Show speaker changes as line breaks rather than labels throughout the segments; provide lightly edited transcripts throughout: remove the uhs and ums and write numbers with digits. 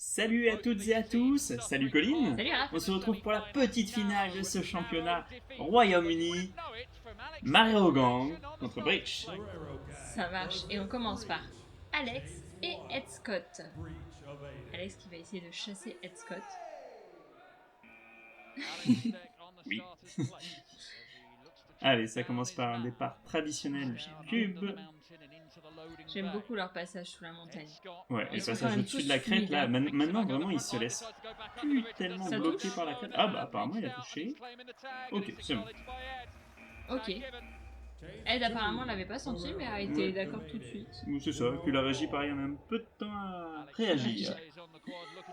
Salut à toutes et à tous, salut Colline.
Salut Raph.
On se retrouve pour la petite finale de ce championnat Royaume-Uni, Mario Gang contre Breach.
Ça marche. Et on commence par Alex et Ed Scott. Alex qui va essayer de chasser Ed Scott.
Oui. Allez, ça commence par un départ traditionnel cube.
J'aime beaucoup leur passage sous la montagne.
Ouais, et
Ils
le
sont
passage
quand même
au-dessus de
tous
la crête, là,
fluides,
maintenant vraiment il se laisse plus tellement
Ça
bloquer
touche
par la crête. Ah bah apparemment il a touché. Ok, c'est bon.
Ok. Ed apparemment l'avait pas senti mais a été d'accord tout de suite.
Ou c'est ça, puis la régie pareil on a un peu de temps à réagir.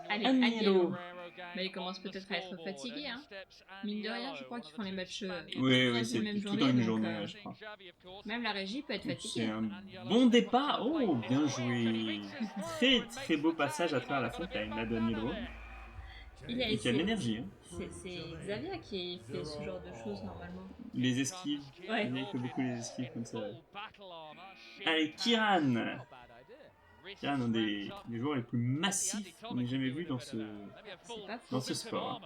Allez,
Agnello.
Mais il commence peut-être à être fatigué, hein. Mine de rien, je crois qu'ils font les matchs
Oui,
presque
c'est
la même
tout
journée,
en une
donc,
journée, ouais, je crois.
même la régie peut être
C'est
fatiguée.
un bon départ. Oh, bien joué. Très très beau passage à travers la fontaine, là, Danilo.
Il a
Et qui a de
essayé.
l'énergie. Hein.
C'est Xavier qui fait ce genre de choses normalement.
Les esquives.
Ouais.
Il fait beaucoup les esquives comme ça. Allez, Kiran. Kiran, un des joueurs les plus massifs qu'on ait jamais vu dans ce sport.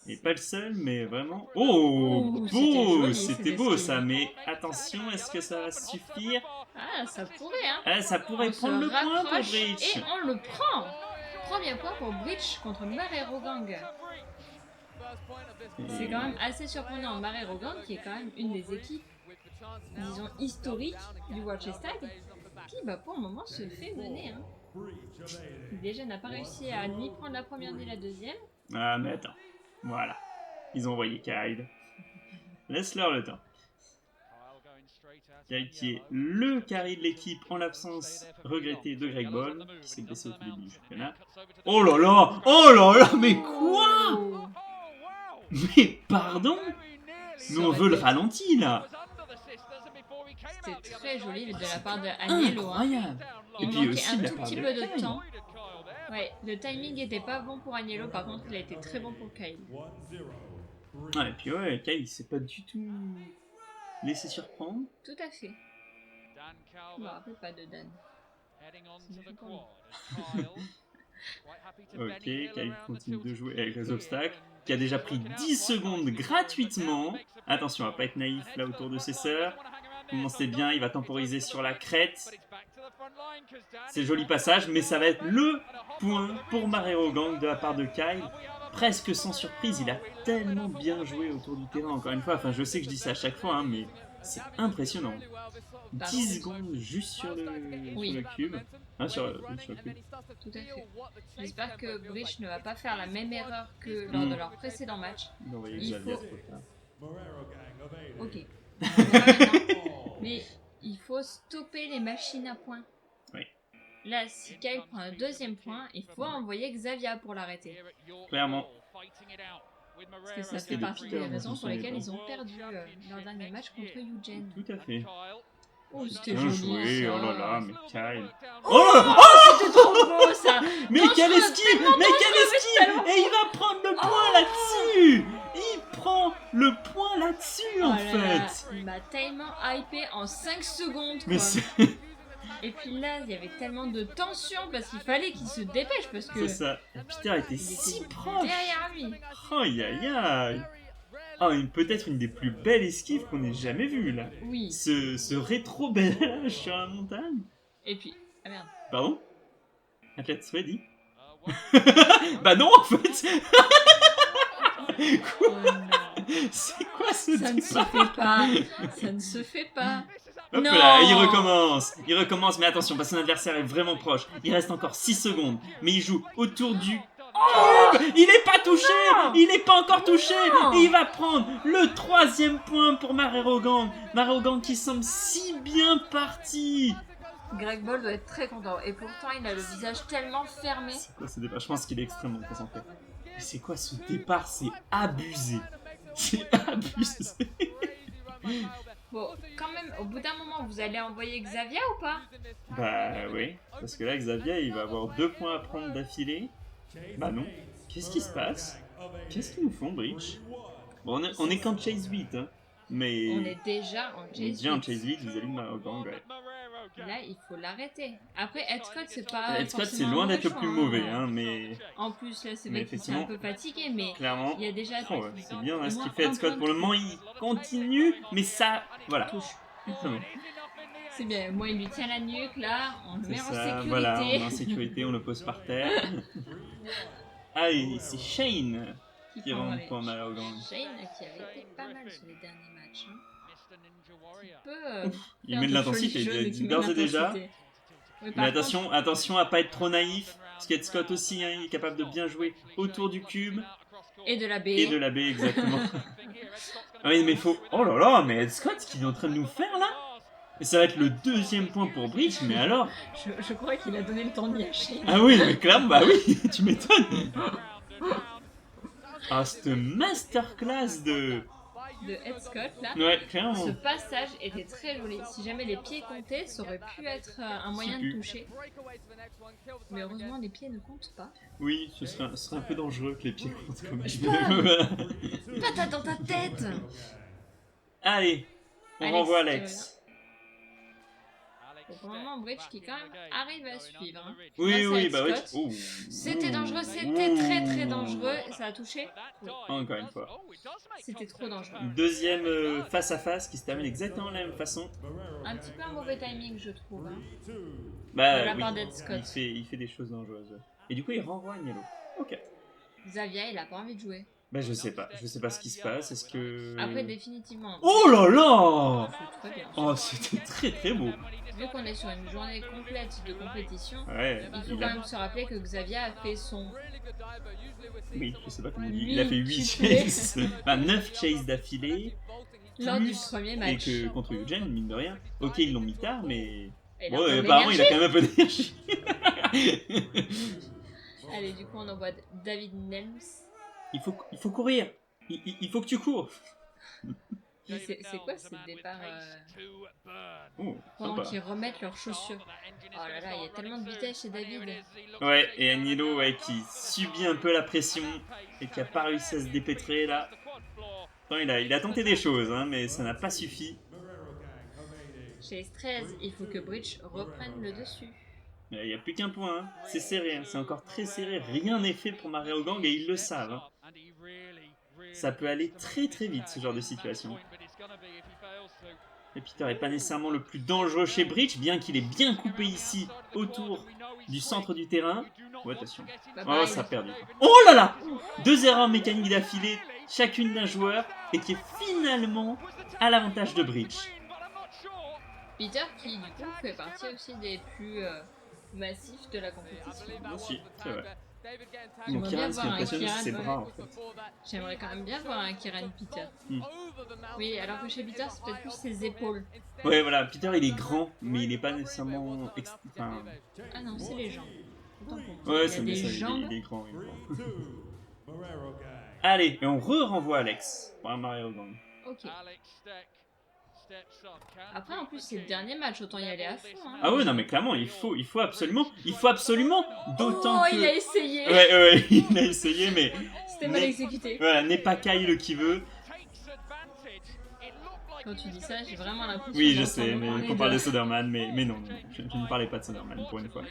Et pas le seul, mais vraiment. Oh, beau! C'était beau ça, mais attention, est-ce que ça va suffire?
Ah, ça pourrait, hein.
Ah, ça pourrait
On
prendre
se
le point pour
rapproche
Breach.
et on le prend. Premier point pour Breach contre Marrero Gang. C'est quand même assez surprenant. Marrero Gang qui est quand même une des équipes, disons, historiques du Worcester. Qui, bah, pour le moment, se fait mener. Hein. Déjà, n'a pas réussi à ni prendre la première ni la deuxième.
Ah, mais attends. Voilà. Ils ont envoyé Kyle. Laisse-leur le temps. Kyle qui est le carry de l'équipe en l'absence regrettée de Greg Ball, qui s'est blessé au tout début du championnat. Oh là là! Oh là là! Mais quoi?
Oh.
Mais pardon? Mais on veut le ralenti là!
C'était très joli de la part de Agnello. Hein.
Incroyable!
Il
Et puis
manquait
aussi
un
de la
tout
part
petit
de
peu de
Kyle.
temps. Ouais, le timing était pas bon pour Agnello, par contre il a été très bon pour Kyle.
Ouais, et puis ouais, Kyle il s'est pas du tout laissé surprendre.
Tout à fait. Je me rappelle pas de Dan.
Ok, Kyle continue de jouer avec les obstacles, qui a déjà pris 10 secondes gratuitement. Attention, on va pas être naïf là autour de ses sœurs. Commencez bien, il va temporiser sur la crête. C'est joli passage, mais ça va être le point pour Marrero Gang de la part de Kyle. Presque sans surprise, il a tellement bien joué autour du terrain, encore une fois. Enfin, je sais que je dis ça à chaque fois, hein, mais c'est impressionnant. 10 secondes juste sur le cube. Hein, sur le cube.
Tout à fait. J'espère que Breach ne va pas faire la même erreur que lors de leur précédent match. Il faut... Ok. Mais il faut stopper les machines à points.
Oui.
Là, si Kyle prend un deuxième point, il faut envoyer Xavier pour l'arrêter.
Clairement.
Parce que ça fait partie des raisons pour lesquelles ils ont perdu leur dernier match contre Eugene.
Tout à fait.
Oh, c'était
Bien
joli.
joué,
Ça.
oh là là, mais Kyle.
C'était trop beau ça.
Mais quelle esquive! Mais quelle esquive! Et il va prendre le point là-dessus! Il prend le point là-dessus en fait!
Il m'a tellement hypé en 5 secondes.
Mais
Quoi.
c'est
Et puis là, il y avait tellement de tension parce qu'il fallait qu'il se dépêche parce que
ça. Peter était
il
si
était
proche!
derrière lui.
Aïe aïe aïe! Oh, peut-être une des plus belles esquives qu'on ait jamais vues là.
Oui.
Ce rétro belage sur la montagne.
Et puis, ah merde.
Pardon? Athlète Sweaty? Bah non en fait!
Oh non.
C'est quoi ce
Ça ne se
départ?
fait pas. Ça ne se fait pas.
Hop
Non.
là, il recommence, mais attention, parce que son adversaire est vraiment proche. Il reste encore 6 secondes, mais il joue autour du cube. Il n'est pas touché, il n'est pas encore touché, et il va prendre le 3e point pour Marrero Gang. Marrero Gang qui semble si bien parti.
Greg Ball doit être très content. Et pourtant, il a le visage tellement fermé.
C'est quoi ce départ? Je pense qu'il est extrêmement concentré. Mais c'est quoi ce départ? C'est abusé. C'est abusé.
Bon, quand même, au bout d'un moment, vous allez envoyer Xavier ou pas?
Bah oui, parce que là Xavier il va avoir 2 points à prendre d'affilée. Bah non. Qu'est-ce qui se passe? Qu'est-ce qu'ils nous font, Breach? Bon, on est qu'en Chase 8, hein. mais
On est déjà en
on est
chase
bien en
lead.
chase lead vis-à-vis de Mario Gang, ouais.
Là, il faut l'arrêter. Après, Ed Scott, c'est pas.
Ed Scott, c'est
forcément un
loin
mauvais
d'être le
choix,
plus mauvais, hein, mais
En plus, là, c'est
Mais
vrai qu'il s'est un
effectivement,
peu fatigué, mais
clairement,
il y a déjà.
oh ouais, c'est bien
au
hein, ce
moins
qu'il fait Ed
un
Scott.
point
Pour le
de
moment, il continue, mais ça, voilà.
touche.
C'est bon.
C'est bien. Moi, il lui tient la nuque, là. On le
C'est
met en
ça,
sécurité.
voilà, on est en sécurité, on le pose par terre. Allez, c'est Shane qui
prend
rentre
les-
pour Mario Gang.
Shane, qui avait été pas mal sur les derniers matchs. Hein. Qui peut.
Il met de l'intensité, d'ores et déjà. Mais attention à pas être trop naïf, parce qu'Ed Scott aussi, hein, il est capable de bien jouer autour du cube.
Et de la B.
Et de la baie, exactement. Ah oui, mais faut... Oh là là, mais Ed Scott, ce qu'il est en train de nous faire, là. Et ça va être le 2e point pour Bridge, mais alors...
Je crois qu'il a donné le temps d'y acheter.
Ah oui, mais clairement, bah oui, tu m'étonnes. Ah, cette masterclass de
Ed Scott, là.
Ouais, clairement.
Ce passage était très joli. Si jamais les pieds comptaient, ça aurait pu être un moyen de toucher. Mais heureusement, les pieds ne comptent pas.
Oui, ce serait un peu dangereux que les pieds comptent comme
Patate dans ta tête.
Allez, on
Alex,
renvoie Alex.
Pour le moment, Bridge qui quand même arrive à suivre. Hein.
Oui, oui, bah oui.
C'était dangereux, c'était très très dangereux. Ça a touché. Oui.
Encore une fois.
C'était trop dangereux.
Deuxième face à face qui se termine exactement de la même façon.
Un petit peu un mauvais timing, je trouve. Hein.
Bah,
de la
oui,
part d'Ed Scott.
il fait des choses dangereuses. Et du coup, il renvoie Agnello. Ok.
Xavier, il a pas envie de jouer.
Bah, je sais pas ce qui se passe. Est-ce que.
Après, définitivement.
Oh là là!
C'est très bien.
Oh, c'était très très beau.
Vu qu'on est sur une journée complète de compétition,
Ouais,
il faut quand même se rappeler que Xavier a fait son.
Oui, je sais pas comment on dit.
Huit
Il a fait 8
triplés.
chases. Enfin, 9 chases d'affilée.
Lors du
Plus-
premier
Et
match.
que contre Eugene, mine de rien. Ok, ils l'ont mis tard, mais.
Et
Bon,
là, on
apparemment, il a quand même un peu d'énergie.
Allez, du coup, on envoie David Nelms.
Il faut courir. Il faut que tu cours.
Mais c'est quoi ce départ
Oh,
pendant
sympa.
qu'ils remettent leurs chaussures? Oh là là, il y a tellement de vitesse chez David.
Ouais, et Agnello ouais, qui subit un peu la pression et qui a pas réussi à se dépêtrer là. Attends, il a tenté des choses, hein, mais ça n'a pas suffi.
Chez 13, il faut que Bridge reprenne le dessus.
Il n'y a plus qu'un point, hein. C'est serré, hein. C'est encore très serré. Rien n'est fait pour Mario Gang et ils le savent. Hein. Ça peut aller très très vite ce genre de situation. Et Peter n'est pas nécessairement le plus dangereux chez Bridge, bien qu'il est bien coupé ici autour du centre du terrain. Oh, attention. Oh, ça a perdu. Oh là là! 2 erreurs mécaniques d'affilée, chacune d'un joueur, et qui est finalement à l'avantage de Bridge.
Peter qui, du coup, fait partie aussi des plus massifs de la compétition.
Aussi, c'est vrai.
J'aimerais
Donc
bien
Kiran, ce qui
voir un
impressionne, c'est ses
Kiran,
bras en fait.
J'aimerais quand même bien voir un Kiran Peter.
Hmm.
Oui, alors que chez Peter, c'est peut-être plus ses épaules.
Ouais, voilà, Peter il est grand, mais il n'est pas nécessairement. Enfin,
Ah non, c'est les jambes. Autant pour moi.
ouais,
Il y a
c'est
des
ça,
jambes.
il est grand. Allez, et on renvoie Alex pour un Mario Gang.
Ok. Après, en plus, c'est le dernier match, autant y aller à fond. Hein.
Ah ouais, non, mais clairement, il faut absolument, d'autant
Oh,
que.
il a essayé.
Ouais, il a essayé, mais.
C'était mal exécuté.
Voilà, n'est pas Kyle qui veut.
Quand tu dis ça, j'ai vraiment l'impression.
Oui, je
d'entendre
sais, mais
parler
qu'on parle de
de-
Soderman, mais non, je ne parlais pas de Soderman pour une fois.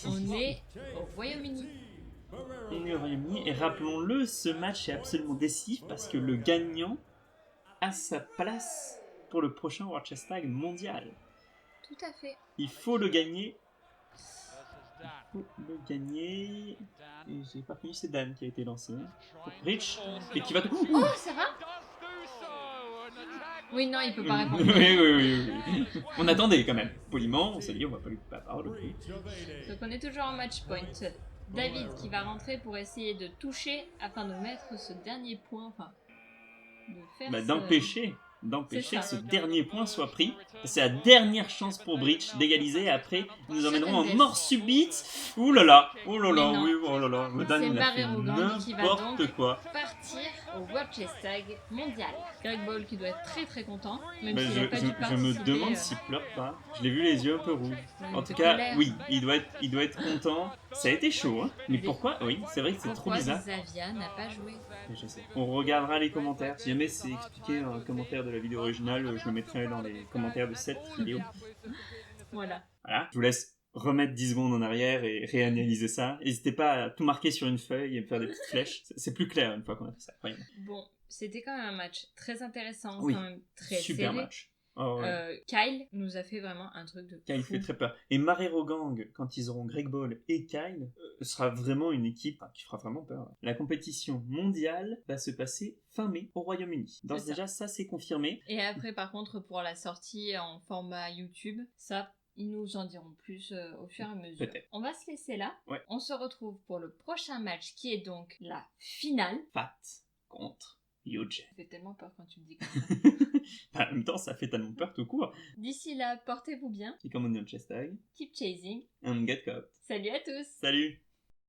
On est au Royaume-Uni.
On est au Royaume-Uni, et rappelons-le, ce match est absolument décisif parce que le gagnant a sa place pour le prochain World Chess Tag mondial.
Tout à fait.
Il faut le gagner. Il faut le gagner. Et j'ai pas connu, c'est Dan qui a été lancé. Pour Rich, et qui va...
Oh, ça va? Oui, non, il peut pas répondre.
Oui. On attendait quand même. Poliment, on s'est dit, on va pas lui couper la parole.
Donc on est toujours en match point. David qui va rentrer pour essayer de toucher afin de mettre ce dernier point, enfin, de faire
Bah,
ce-
d'empêcher
C'est
que
ça.
ce dernier point soit pris. C'est la dernière chance pour Bridge d'égaliser. Et après, nous emmènerons en
Certaine
mort subite. Ouh là là,
Mais non.
oui, oh là là. Le Dan,
C'est
il a fait
Mario Gang qui va
n'importe
donc
quoi.
partir au World Chess Tag mondial. Greg Ball qui doit être très très content, même
Bah,
s'il n'a pas dû
je
participer.
me demande s'il pleure pas. Je l'ai vu les yeux un peu rouges. En tout
de
cas,
colère.
oui, il doit être content. Ça a été chaud, hein. Mais pourquoi? Oui, c'est vrai que c'est trop
Pourquoi
bizarre.
Xavier n'a pas joué?
Je sais. On regardera les commentaires. Si jamais c'est expliqué dans le commentaire de la vidéo originale, je le mettrai dans les commentaires de cette vidéo.
Voilà.
Voilà, je vous laisse remettre 10 secondes en arrière et réanalyser ça. N'hésitez pas à tout marquer sur une feuille et me faire des petites flèches. C'est plus clair une fois qu'on a fait ça, croyez-moi.
Bon, c'était quand même un match très intéressant,
Oui,
quand même très
super
serré.
match. Oh, ouais.
Kyle nous a fait vraiment un truc de
Kyle
fou.
fait très peur. Et Marrero Gang, quand ils auront Greg Ball et Kyle, sera vraiment une équipe qui fera vraiment peur. La compétition mondiale va se passer fin mai au Royaume-Uni. Donc déjà, ça c'est confirmé.
Et après, par contre, pour la sortie en format YouTube, ça, ils nous en diront plus au fur et à mesure.
Peut-être.
On va se laisser là.
Ouais.
On se retrouve pour le prochain match qui est donc la finale.
Fat contre Huge.
Ça fait tellement peur quand tu me dis comme ça.
En même temps, ça fait tellement peur tout court.
D'ici là, portez-vous bien.
Et comme on dit en chess tag,
Keep chasing.
and get caught.
Salut à tous.
Salut!